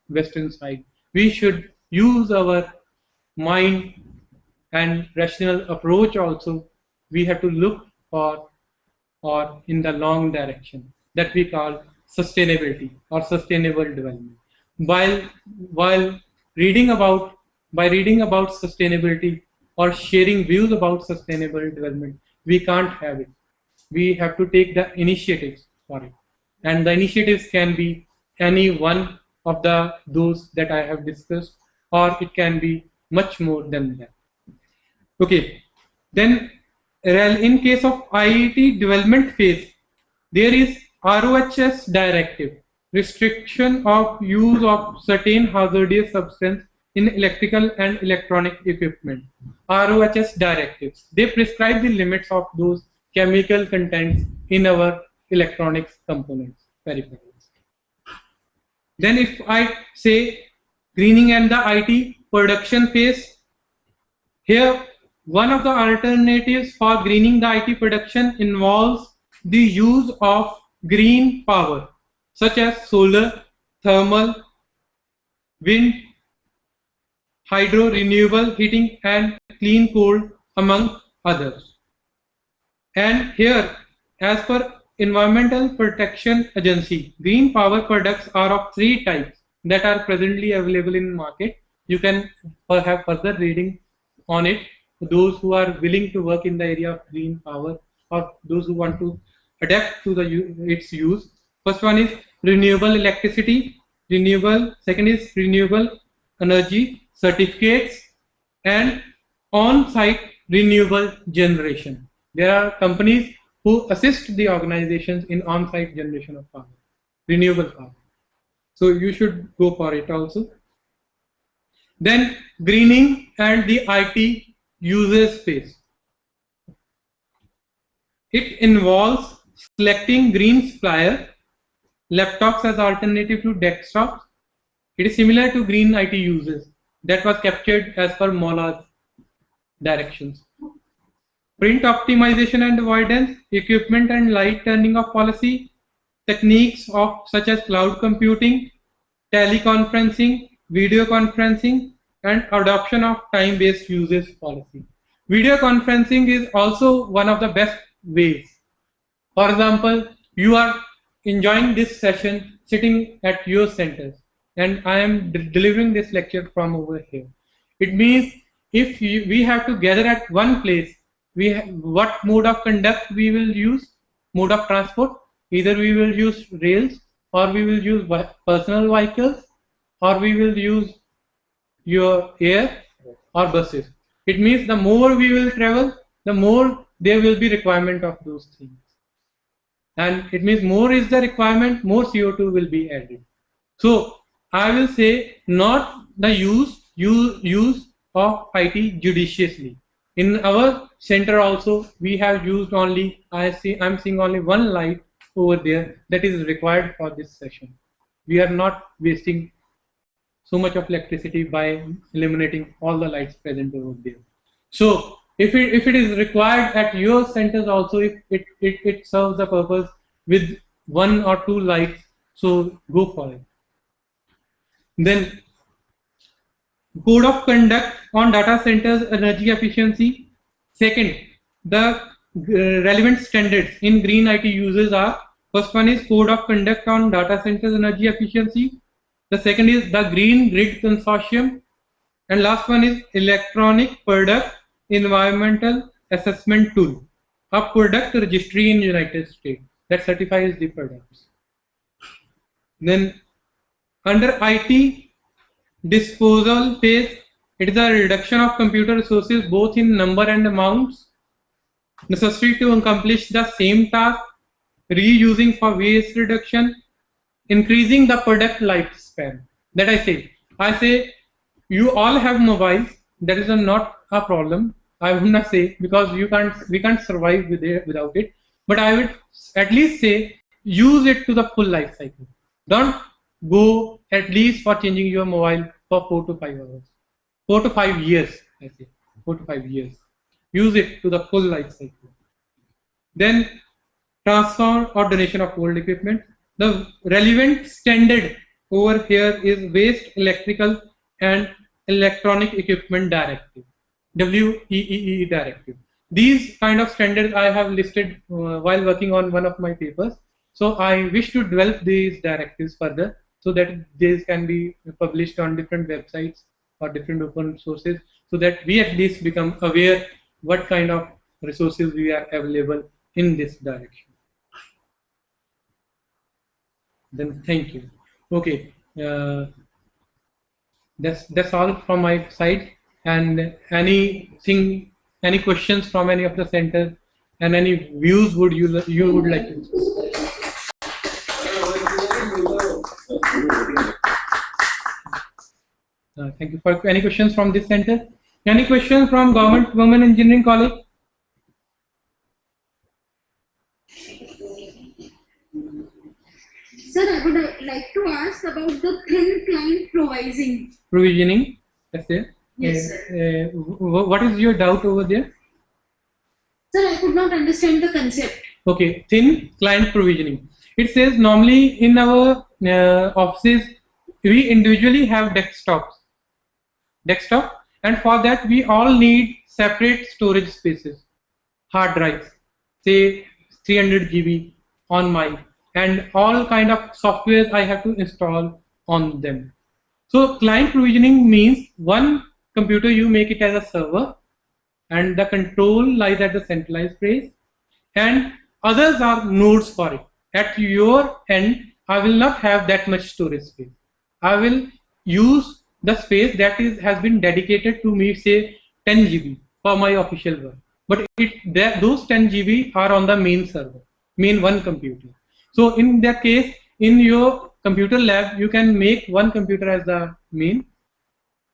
western side. We should use our mind and rational approach also. We have to look for or in the long direction that we call sustainability or sustainable development. While reading about sustainability or sharing views about sustainable development, we can't have it. We have to take the initiatives for it, and the initiatives can be any one of those that I have discussed, or it can be much more than that. Okay, then in case of IET development phase, there is RoHS directive, restriction of use of certain hazardous substance in electrical and electronic equipment. RoHS directives, they prescribe the limits of those chemical contents in our electronics components, peripherals. Then if I say greening and the IT production phase, here one of the alternatives for greening the IT production involves the use of green power such as solar, thermal, wind, hydro, renewable, heating and clean coal, among others. And here, as per Environmental Protection Agency, green power products are of 3 types that are presently available in market. You can have further reading on it. Those who are willing to work in the area of green power or those who want to adapt to its use. First one is renewable electricity, second is renewable energy certificates, and on-site renewable generation. There are companies who assist the organizations in on-site generation of power, renewable power. So you should go for it also. Then greening and the IT user space. It involves selecting green supplier, laptops as alternative to desktops. It is similar to green IT uses that was captured as per Mola's directions. Print optimization and avoidance, equipment and light turning off policy, techniques of such as cloud computing, teleconferencing, video conferencing, and adoption of time-based usage policy. Video conferencing is also one of the best ways. For example, you are enjoying this session sitting at your centers, and I am delivering this lecture from over here. It means if we have to gather at one place, what mode of conduct we will use, mode of transport, either we will use rails or we will use personal vehicles or we will use your air or buses. It means the more we will travel, the more there will be requirement of those things. And it means more is the requirement, more CO2 will be added. So I will say not the use of IT judiciously. In our center also, we have used only, I'm seeing only one light over there that is required for this session. We are not wasting so much of electricity by eliminating all the lights present over there. So if it is required at your centers also, if it serves the purpose with 1 or 2 lights, so go for it. Then code of conduct on data centers energy efficiency. Second, the relevant standards in green IT uses are, first one is code of conduct on data centers energy efficiency. The second is the Green Grid Consortium, and last one is Electronic Product Environmental Assessment Tool, a product registry in United States that certifies the products. Then under IT disposal phase, it is a reduction of computer resources both in number and amounts necessary to accomplish the same task, reusing for waste reduction, increasing the product lifespan. That I say you all have mobiles. That is not a problem. I would not say, because we can't survive without it. But I would at least say use it to the full life cycle. Don't go at least for changing your mobile for 4 to 5 hours. 4 to 5 years, I say 4 to 5 years. Use it to the full life cycle. Then transfer or donation of old equipment. The relevant standard over here is Waste Electrical and Electronic Equipment Directive, WEEE directive. These kind of standards I have listed while working on one of my papers. So I wish to develop these directives further so that these can be published on different websites or different open sources, so that we at least become aware what kind of resources we are available in this direction. Then thank you. Okay, that's all from my side. And any questions from any of the centers, and any views you would like to? Thank you. For any questions from this center? Any questions from Government Women Engineering College? Sir, I would like to ask about the thin client provisioning. Yes, sir. Yes, sir. What is your doubt over there? Sir, I could not understand the concept. Okay, thin client provisioning. It says normally in our offices we individually have desktops, desktop, and for that we all need separate storage spaces, hard drives, say 300 GB on mine, and all kind of softwares I have to install on them. So client provisioning means one computer you make it as a server, and the control lies at the centralized place, and others are nodes for it. At your end, I will not have that much storage space. I will use the space that has been dedicated to me, say 10 GB for my official work. But those 10 GB are on the main server, main one computer. So in that case, in your computer lab, you can make one computer as the main.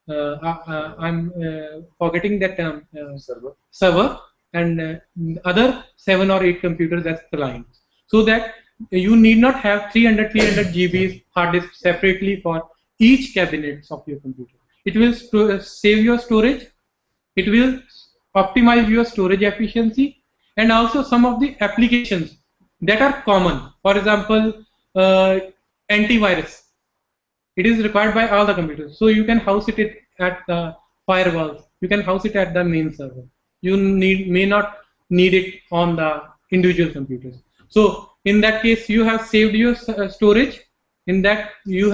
I'm forgetting that term, server, and other 7 or 8 computers as clients, so that you need not have 300 GBs hard disk separately for each cabinets of your computer. It will save your storage, it will optimize your storage efficiency, and also some of the applications that are common. For example, antivirus. It is required by all the computers, so you can house it at the firewalls. You can house it at the main server. You may not need it on the individual computers. So in that case, you have saved your storage. In that, you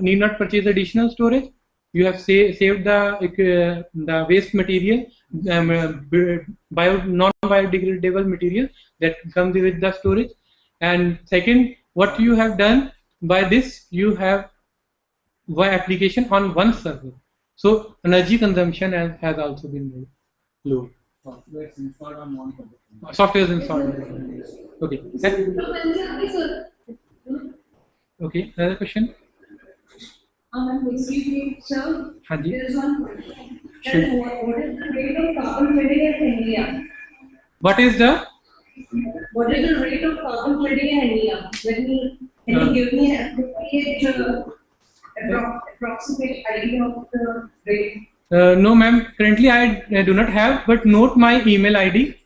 need not purchase additional storage. You have saved the waste material, non-biodegradable material that comes with the storage. And second, what you have done by this, you have application on one server. So energy consumption has also been very low. Software is installed on one computer. Software is installed. Okay. Okay. Another question? Excuse me, sir. Hanji. There is one question. Sure. What is the rate of carbon trading in India? What is the? What is the rate of carbon trading in India? Can you give me an approximate idea of the rate? No, ma'am. Currently, I do not have. But note my email ID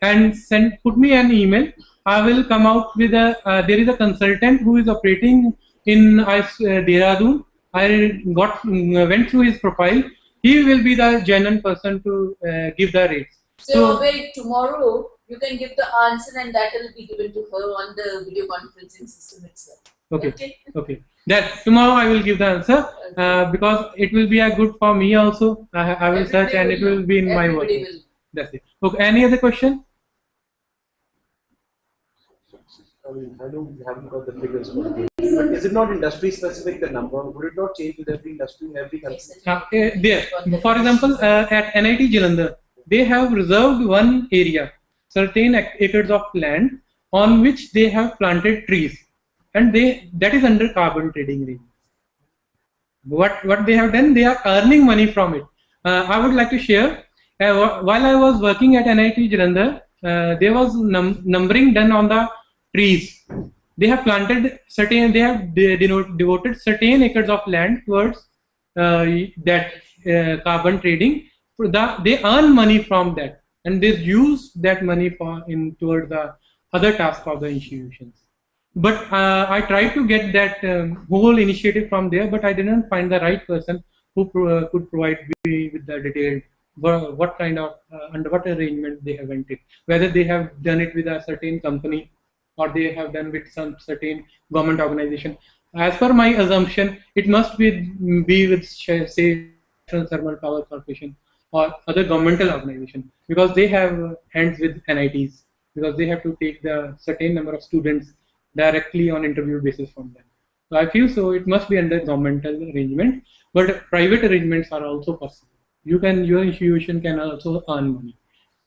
and put me an email. I will come out with a. There is a consultant who is operating in Dehradun. I went through his profile. He will be the genuine person to give the rates. So wait, tomorrow you can give the answer, and that will be given to her on the video conferencing system itself. Okay. Okay. That tomorrow I will give the answer because it will be a good for me also. I will search and it will be in my work. That's it. Okay. Any other question? I mean, I know we haven't got the figures for the but is it not industry specific, the number? Would it not change with every industry in every country? There. For example, at NIT Jalandhar, they have reserved one area, certain acres of land on which they have planted trees, and that is under carbon trading range. What they have done, they are earning money from it. I would like to share. While I was working at NIT Jalandhar, there was numbering done on the trees. They have planted certain. They have devoted certain acres of land towards that carbon trading. They earn money from that, and they use that money toward the other tasks of the institutions. But I tried to get that whole initiative from there, but I didn't find the right person who could provide me with the detailed what kind of under what arrangement they have entered, whether they have done it with a certain company or they have done with some certain government organization. As per my assumption, it must be with say Thermal Power Corporation or other governmental organization, because they have hands with NITs, because they have to take the certain number of students directly on interview basis from them. So I feel so it must be under governmental arrangement, but private arrangements are also possible. Your institution can also earn money.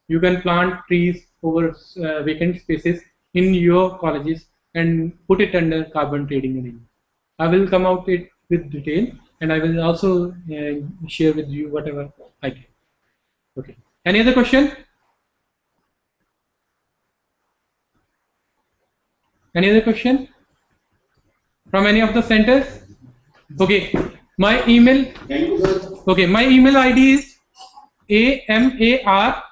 You can plant trees over vacant spaces in your colleges and put it under carbon trading arrangement. I will come out with detail, and I will also share with you whatever I can. Okay. Any other question? Any other question from any of the centers? Okay. My email. Okay. My email ID is AMARD